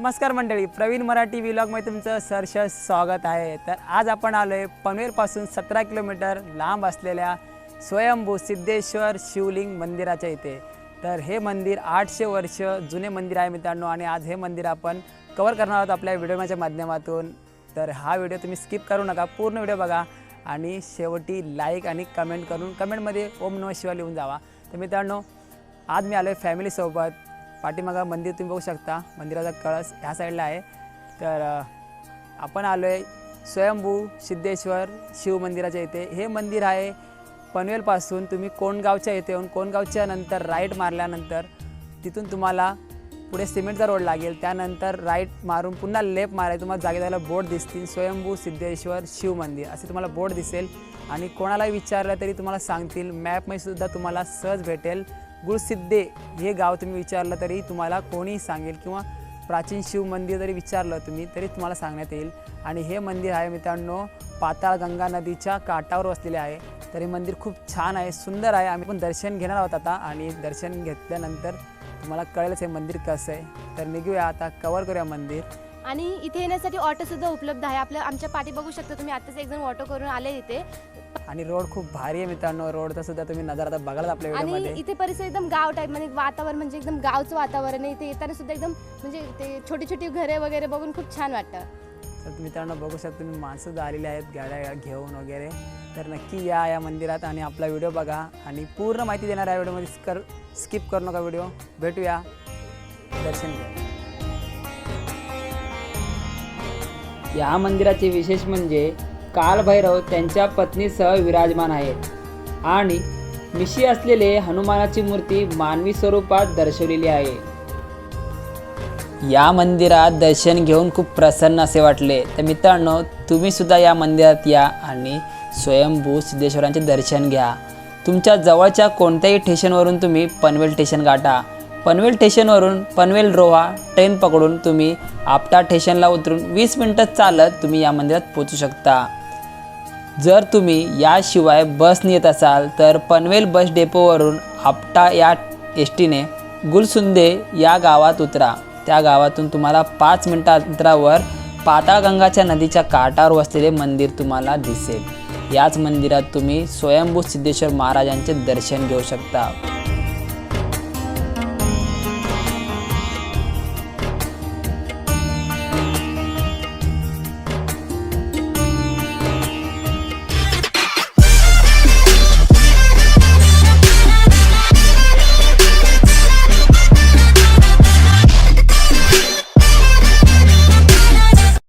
नमस्कार मंडळी, प्रवीण मराठी व्लॉगमध्ये तुमचं सहर्ष स्वागत आहे। तर आज आपण आलोय पनवेलपासून 17 किलोमीटर लांब असलेल्या स्वयंभू सिद्धेश्वर शिवलिंग मंदिराच्या इथे। तर हे मंदिर 800 वर्ष जुने मंदिर आहे मित्रांनो, आणि आज हे मंदिर आपण कव्हर करणार आहोत आपल्या व्हिडिओच्या माध्यमातून। तर हा व्हिडिओ तुम्ही स्किप करू नका, पूर्ण व्हिडिओ बघा आणि शेवटी लाईक आणि कमेंट करून कमेंटमध्ये ओम नमः शिवाय लिहून जावा। तर मित्रांनो, आज मी आलोय फॅमिलीसोबत। पाठीमागं मंदिर तुम्ही बघू शकता, मंदिराचा कळस ह्या साईडला आहे। तर आपण आलोय स्वयंभू सिद्धेश्वर शिव मंदिराच्या इथे। हे मंदिर आहे पनवेलपासून तुम्ही कोंडगावच्या इथे येऊन कोंडगावच्या नंतर राईट मारल्यानंतर तिथून तुम्हाला पुढे सिमेंटचा रोड लागेल, त्यानंतर राईट मारून पुन्हा लेफ्ट मारायचं, तुम्हाला जागेला बोर्ड दिसतील स्वयंभू सिद्धेश्वर शिव मंदिर असे तुम्हाला बोर्ड दिसेल। आणि कोणालाही विचारलं तरी तुम्हाला सांगतील, मॅपमध्ये सुद्धा तुम्हाला सहज भेटेल। गुळसिद्धे हे गाव तुम्ही विचारलं तरी तुम्हाला कोणी सांगेल, किंवा प्राचीन शिव मंदिर जरी विचारलं तुम्ही तरी तुम्हाला सांगण्यात येईल। आणि हे मंदिर आहे मित्रांनो पाताळगंगा नदीच्या काठावर वसलेले आहे। तर हे मंदिर खूप छान आहे, सुंदर आहे। आम्ही पण दर्शन घेणार आहोत आता, आणि दर्शन घेतल्यानंतर तुम्हाला कळेलच हे मंदिर कसं आहे। तर निघूया आता, कव्हर करूया मंदिर। आणि इथे येण्यासाठी ऑटो सुद्धा उपलब्ध आहे। आमच्या पाठी बघू शकता तुम्ही, आताच एक जण ऑटो करून आले इथे। आणि रोड खूप भारी आहे मित्रांनो, रोडचा सुद्धा तुम्ही नजारा आता बघाल आपल्या व्हिडिओमध्ये। आणि इथे परिसर एकदम गाव टाईप म्हणजे वातावरण, म्हणजे एकदम गावचं वातावरण आहे। इथे येताना सुद्धा एकदम म्हणजे ते छोटी छोटी घरे वगैरे बघून खूप छान वाटतं। तर मित्रांनो बघू शकता तुम्ही, माणसं सुद्धा आलेली आहेत गाड्या घेऊन वगैरे। तर नक्की या मंदिरात आणि आपला व्हिडिओ बघा, आणि पूर्ण माहिती देणार आहे व्हिडिओमध्ये, स्किप करू नका व्हिडिओ। भेटूया, दर्शन घ्या। या मंदिराचे विशेष म्हणजे कालभैरव त्यांच्या पत्नीसह विराजमान आहेत, आणि मिशी असलेले हनुमानाची मूर्ती मानवी स्वरूपात दर्शवलेली आहे। या मंदिरात दर्शन घेऊन खूप प्रसन्न असे वाटले। तर मित्रांनो, तुम्ही सुद्धा या मंदिरात या आणि स्वयंभू सिद्धेश्वरांचे दर्शन घ्या। तुमच्या जवळच्या कोणत्याही स्टेशनवरून तुम्ही पनवेल स्टेशन गाठा। पनवेल स्टेशनवरून पनवेल रोहा ट्रेन पकडून तुम्ही आपटा स्टेशनला उतरून 20 मिनिटात चालत तुम्ही या मंदिरात पोहोचू शकता। जर तुम्ही याशिवाय बसने येत असाल तर पनवेल बस डेपोवरून आपटा या एसटीने गुलसुंदे या गावात उतरा। त्या गावातून तुम्हाला 5 मिनिटा अंतरावर पाताळगंगाच्या नदीच्या काठावर वसलेले मंदिर तुम्हाला दिसेल। याच मंदिरात तुम्ही स्वयंभू सिद्धेश्वर महाराजांचे दर्शन घेऊ शकता।